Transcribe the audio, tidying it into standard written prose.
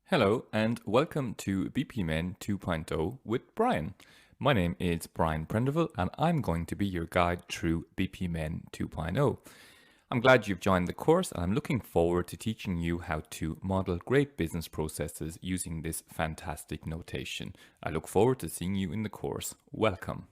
Hello and welcome to BPMN 2.0 with Brian. My name is Brian Prendeville and I'm going to be your guide through BPMN 2.0. I'm glad you've joined the course and I'm looking forward to teaching you how to model great business processes using this fantastic notation. I look forward to seeing you in the course. Welcome.